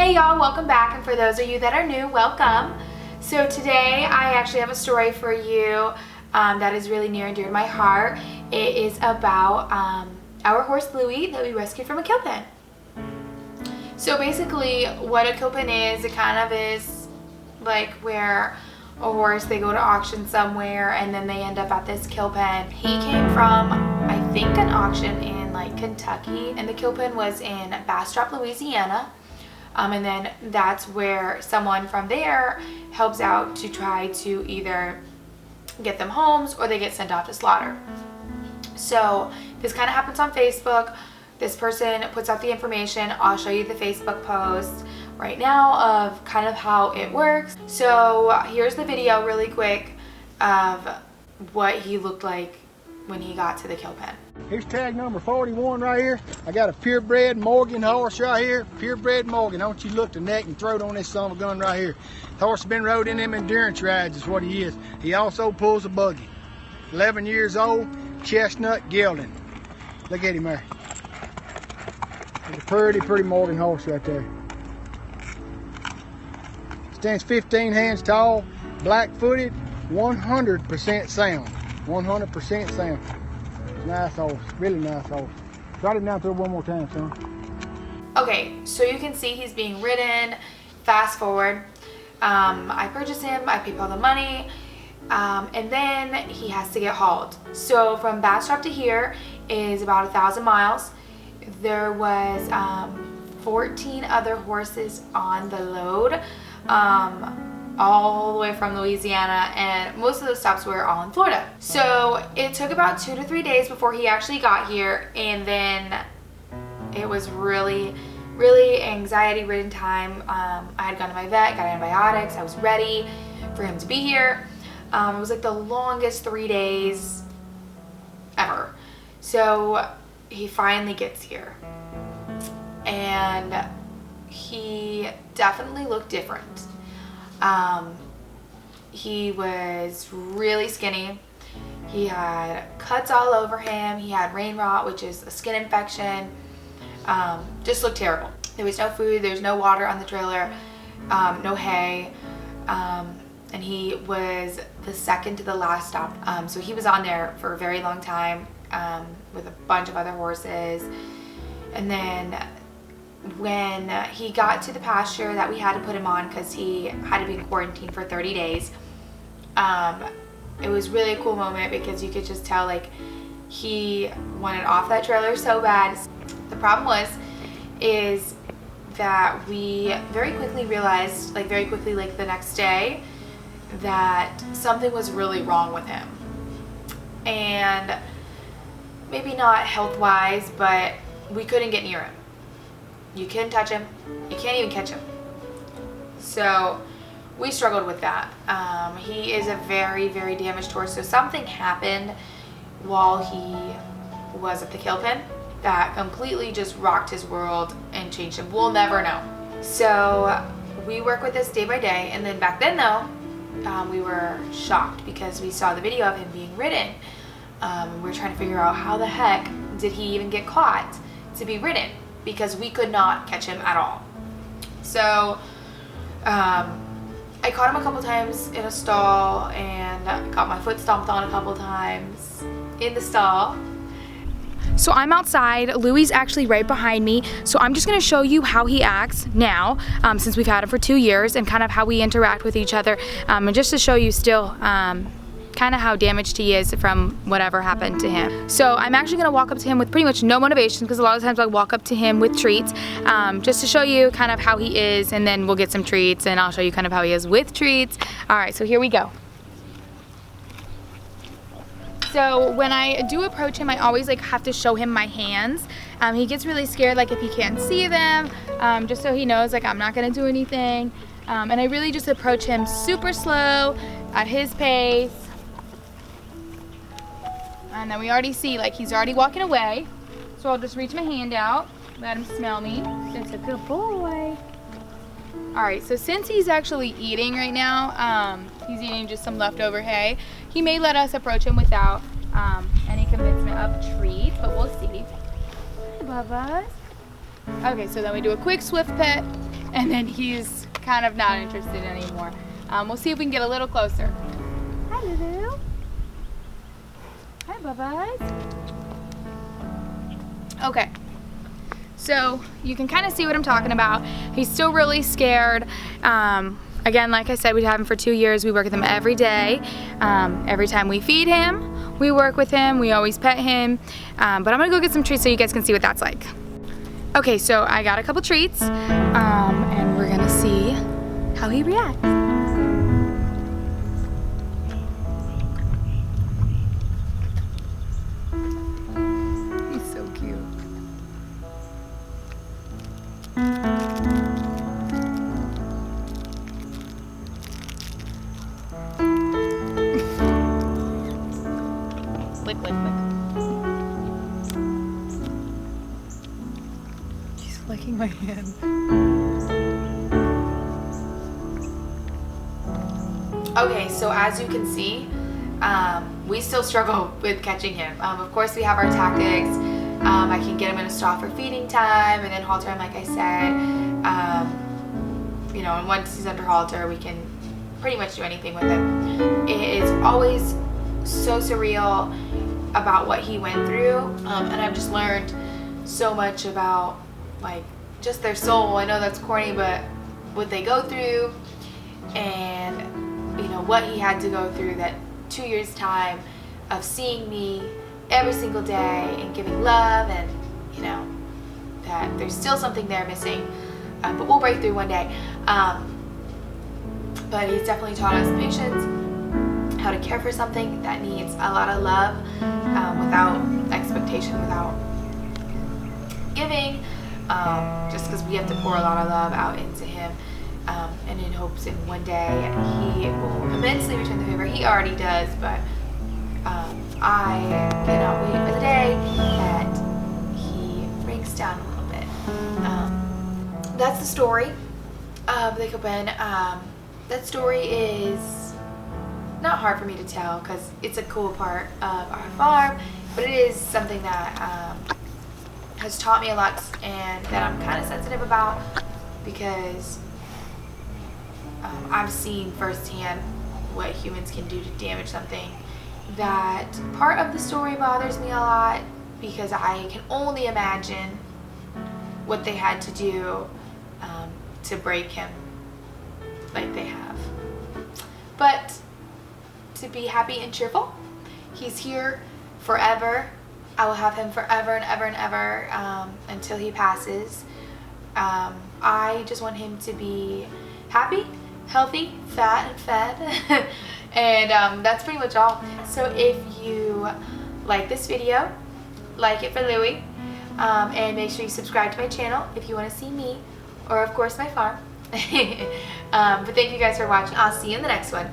Hey y'all, welcome back, and for those of you that are new, welcome. So today I actually have a story for you that is really near and dear to my heart. It is about our horse Louie that we rescued from a kill pen. So basically what a kill pen is, it kind of is like where a horse, they go to auction somewhere and then they end up at this kill pen. He came from, I think, an auction in like Kentucky, and the kill pen was in Bastrop, Louisiana. And then that's where someone from there helps out to try to either get them homes or they get sent off to slaughter. So this kind of happens on Facebook. This person puts out the information. I'll show you the Facebook post right now of kind of how it works. So here's the video really quick of what he looked like when he got to the kill pen. Here's tag number 41 right here. I got a purebred Morgan horse right here. Purebred Morgan. Don't you look the neck and throat on this son of a gun right here. The horse has been rode in them endurance rides is what he is. He also pulls a buggy. 11 years old, chestnut gelding. Look at him there. He's a pretty Morgan horse right there. Stands 15 hands tall, black footed, 100% sound. 100% sound. Nice horse, really nice horse. Trot him down through one more time, son. Okay, so you can see he's being ridden. Fast forward. I purchased him, I paid all the money, and then he has to get hauled. So from Bastrop to here is about 1,000 miles. There was 14 other horses on the load, all the way from Louisiana, and most of those stops were all in Florida. So it took about 2 to 3 days before he actually got here, and then it was really anxiety ridden time. I had gone to my vet, got antibiotics, I was ready for him to be here. It was like the longest 3 days ever. So he finally gets here, and he definitely looked different. He was really skinny. He had cuts all over him. He had rain rot, which is a skin infection. Just looked terrible. There was no food, there's no water on the trailer, no hay, and he was the second to the last stop. So he was on there for a very long time with a bunch of other horses. And then when he got to the pasture that we had to put him on because he had to be in quarantine for 30 days, it was really a cool moment because you could just tell like he wanted off that trailer so bad. The problem is that we very quickly realized, like the next day, that something was really wrong with him. And maybe not health-wise, but we couldn't get near him. You can't touch him. You can't even catch him. So we struggled with that. He is a very damaged horse. So something happened while he was at the kill pen that completely just rocked his world and changed him. We'll never know. So we work with this day by day. And then back then though, we were shocked because we saw the video of him being ridden. We were trying to figure out how the heck did he even get caught to be ridden, because we could not catch him at all. So I caught him a couple times in a stall and got my foot stomped on a couple times in the stall. So I'm outside, Louie's actually right behind me, so I'm just going to show you how he acts now, since we've had him for 2 years, and kind of how we interact with each other, and just to show you still kind of how damaged he is from whatever happened to him. So I'm actually gonna walk up to him with pretty much no motivation, because a lot of times I walk up to him with treats, just to show you kind of how he is, and then we'll get some treats and I'll show you kind of how he is with treats. All right, so here we go. So when I do approach him, I always like have to show him my hands. He gets really scared, like if he can't see them, just so he knows like I'm not gonna do anything. And I really just approach him super slow at his pace. And then we already see, like, he's already walking away. So I'll just reach my hand out, let him smell me. That's a good boy. All right, so since he's actually eating right now, he's eating just some leftover hay. He may let us approach him without any convincement of treat, but we'll see. Hi, Bubba. Okay, so then we do a quick swift pet, and then he's kind of not interested anymore. We'll see if we can get a little closer. Hi, Lulu. Hi, Bubba's. Okay. So you can kind of see what I'm talking about. He's still really scared. Again, like I said, we've had him for 2 years. We work with him every day. Every time we feed him, we work with him. We always pet him. But I'm gonna go get some treats so you guys can see what that's like. Okay, so I got a couple treats, and we're gonna see how he reacts. He's so cute. Lick, lick, lick. He's licking my hand. Okay, so as you can see, we still struggle with catching him. Of course, we have our tactics. I can get him in a stall for feeding time, and then halter him, like I said. You know, and once he's under halter, we can pretty much do anything with him. It is always so surreal about what he went through, and I've just learned so much about, like, just their soul. I know that's corny, but what they go through, and you know what he had to go through, that 2 years time of seeing me every single day and giving love, and you know that there's still something there missing, but we'll break through one day. But he's definitely taught us patience, how to care for something that needs a lot of love, without expectation, without giving, just because we have to pour a lot of love out into him, and in hopes in one day he will immensely return the favor. He already does, but I cannot wait for the day that he breaks down a little bit. That's the story of the Copen. That story is not hard for me to tell because it's a cool part of our farm, but it is something that has taught me a lot, and that I'm kind of sensitive about, because I've seen firsthand what humans can do to damage something. That part of the story bothers me a lot, because I can only imagine what they had to do to break him like they have. But to be happy and cheerful, he's here forever. I will have him forever and ever and ever, until he passes. I just want him to be happy, healthy, fat, and fed. And that's pretty much all. So if you like this video, like it for Louie, and make sure you subscribe to my channel if you want to see me, or of course my farm. But thank you guys for watching. I'll see you in the next one.